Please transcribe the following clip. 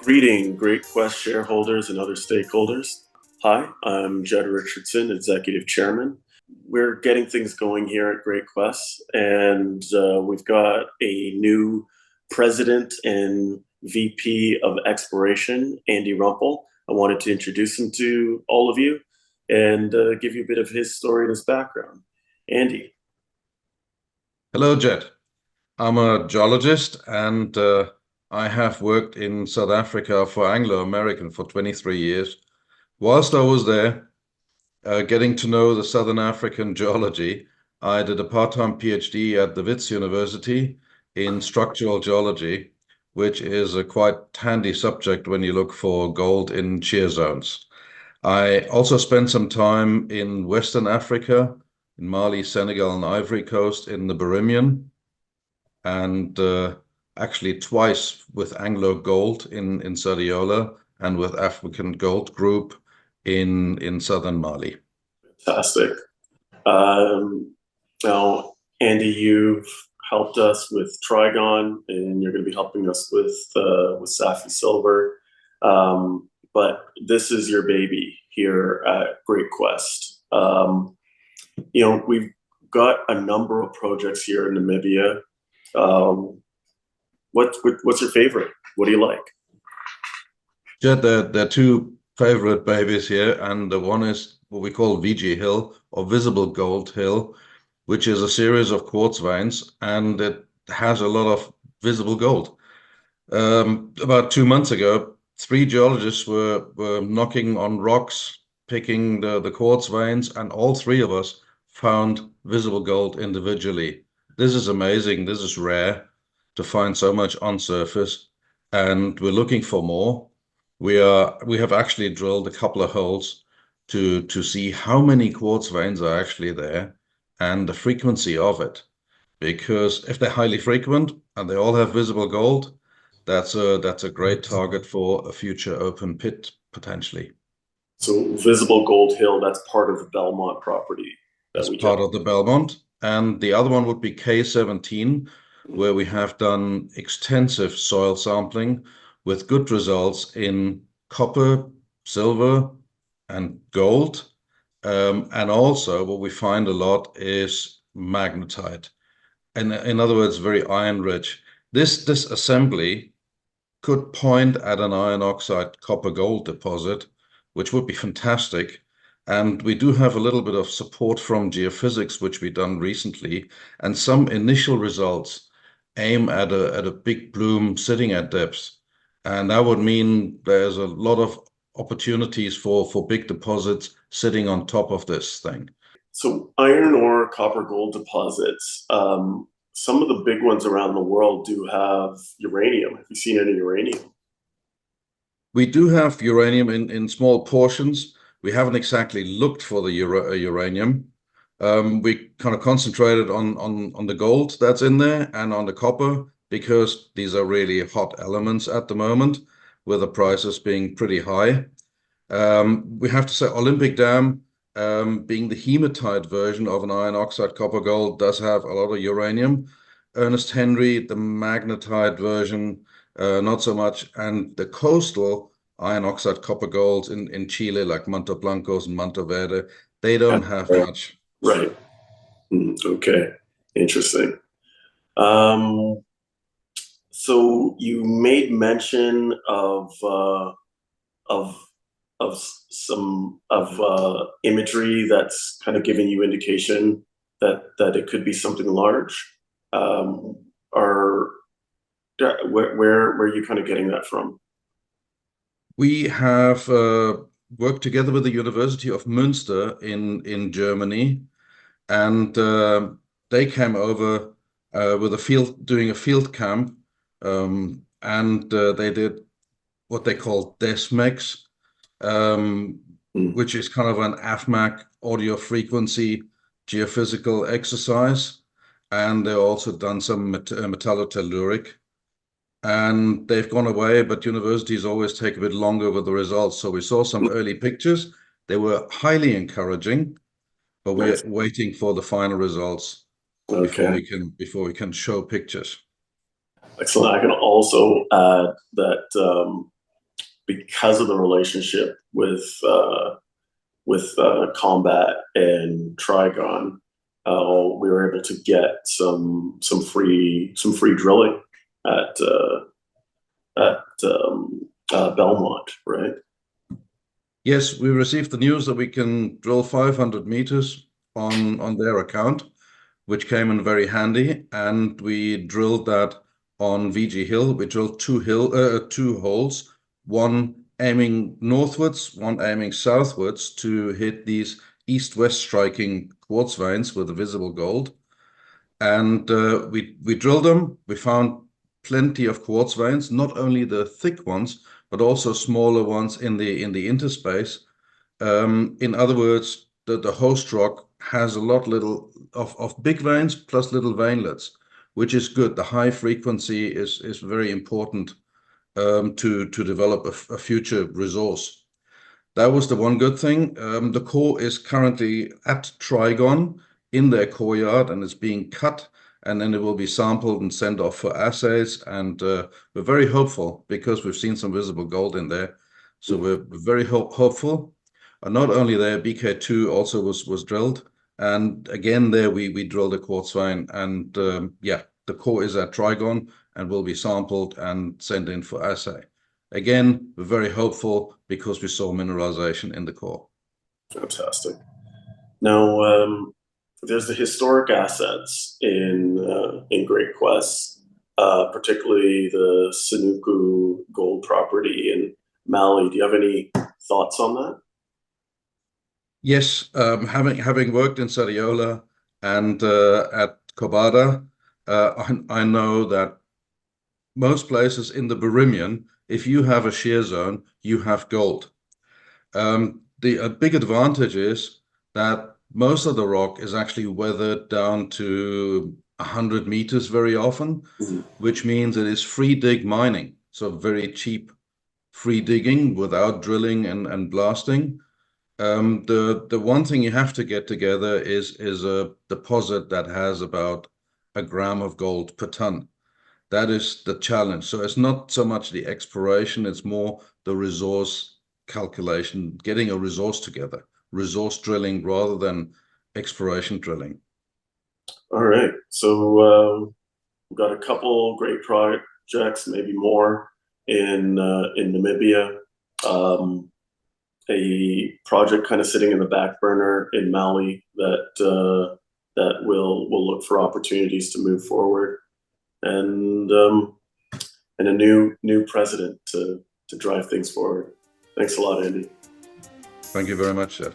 Greeting, Great Quest shareholders and other stakeholders. Hi, I'm Jed Richardson, Executive Chairman. We're getting things going here at Great Quest, and we've got a new President and VP of Exploration, Andy Rompel. I wanted to introduce him to all of you and give you a bit of his story and his background. Andy. Hello, Jed. I'm a geologist and I have worked in South Africa for Anglo American for 23 years. Whilst I was there, getting to know the Southern African geology, I did a part-time PhD at the Wits University in structural geology, which is a quite handy subject when you look for gold in shear zones. I also spent some time in Western Africa, in Mali, Senegal, and Ivory Coast in the Birimian, and actually twice with Anglo Gold in Sadiola and with African Gold Group in southern Mali. Fantastic. Now, Andy, you've helped us with Trigon, and you're going to be helping us with Safi Silver. But this is your baby here at Great Quest. We've got a number of projects here in Namibia. What's your favorite? What do you like? Yeah, there are two favorite babies here, and the one is what we call VG Hill or Visible Gold Hill, which is a series of quartz veins, and it has a lot of visible gold. About 2 months ago, three geologists were knocking on rocks, picking the quartz veins, and all three of us found visible gold individually. This is amazing. This is rare to find so much on surface, and we're looking for more. We have actually drilled a couple of holes to see how many quartz veins are actually there and the frequency of it. Because if they're highly frequent and they all have visible gold, that's a great target for a future open pit potentially. So Visible Gold Hill, that's part of the Belmont property. That's part of the Belmont. And the other one would be K17, where we have done extensive soil sampling with good results in copper, silver, and gold. And also what we find a lot is magnetite. And in other words, very iron rich. This assembly could point at an iron oxide copper gold deposit, which would be fantastic. And we do have a little bit of support from geophysics, which we've done recently, and some initial results aim at a big plume sitting at depth. And that would mean there's a lot of opportunities for big deposits sitting on top of this thing. So iron ore, copper, gold deposits, some of the big ones around the world do have uranium. Have you seen any uranium? We do have uranium in small portions. We haven't exactly looked for the uranium. We kind of concentrated on the gold that's in there and on the copper because these are really hot elements at the moment, with the prices being pretty high. We have to say Olympic Dam, being the hematite version of an iron oxide copper gold, does have a lot of uranium. Ernest Henry, the magnetite version, not so much. And the coastal iron oxide copper golds in Chile, like Manto Blancos and Manto Verde, they don't have much. Right. Okay. Interesting. So you made mention of some imagery that's kind of giving you indication that it could be something large. Where are you kind of getting that from? We have worked together with the University of Münster in Germany, and they came over with doing a field camp, and they did what they call DESMEX, which is kind of an AFMAC audio frequency geophysical exercise. And they've also done some metallotelluric. And they've gone away, but universities always take a bit longer with the results. So we saw some early pictures. They were highly encouraging, but we're waiting for the final results before we can show pictures. Excellent. I can also add that because of the relationship with Combat and Trigon, we were able to get some free drilling at Belmont, right? Yes, we received the news that we can drill 500 meters on their account, which came in very handy, and we drilled that on VG Hill. We drilled two holes, one aiming northwards, one aiming southwards to hit these east-west striking quartz veins with the visible gold. And we drilled them. We found plenty of quartz veins, not only the thick ones, but also smaller ones in the interspace. In other words, the host rock has a lot of big veins plus little veinlets, which is good. The high frequency is very important to develop a future resource. That was the one good thing. The core is currently at Trigon in their core yard, and it's being cut, and then it will be sampled and sent off for assays. And we're very hopeful because we've seen some visible gold in there. So we're very hopeful. Not only there, BK2 also was drilled. And again, there we drilled a quartz vein. And yeah, the core is at Trigon and will be sampled and sent in for assay. Again, we're very hopeful because we saw mineralization in the core. Fantastic. Now, there's the historic assets in Great Quest, particularly the Sanoukou Gold property in Mali. Do you have any thoughts on that? Yes, having worked in Sadiola and at Kobada, I know that most places in the Birimian, if you have a shear zone, you have gold. The big advantage is that most of the rock is actually weathered down to 100 meters very often, which means it is free dig mining, so very cheap free digging without drilling and blasting. The one thing you have to get together is a deposit that has about a gram of gold per ton. That is the challenge. So it's not so much the exploration, it's more the resource calculation, getting a resource together, resource drilling rather than exploration drilling. All right. So we've got a couple great projects, maybe more in Namibia. A project kind of sitting in the back burner in Mali that will look for opportunities to move forward, and a new president to drive things forward. Thanks a lot, Andy. Thank you very much, Jed.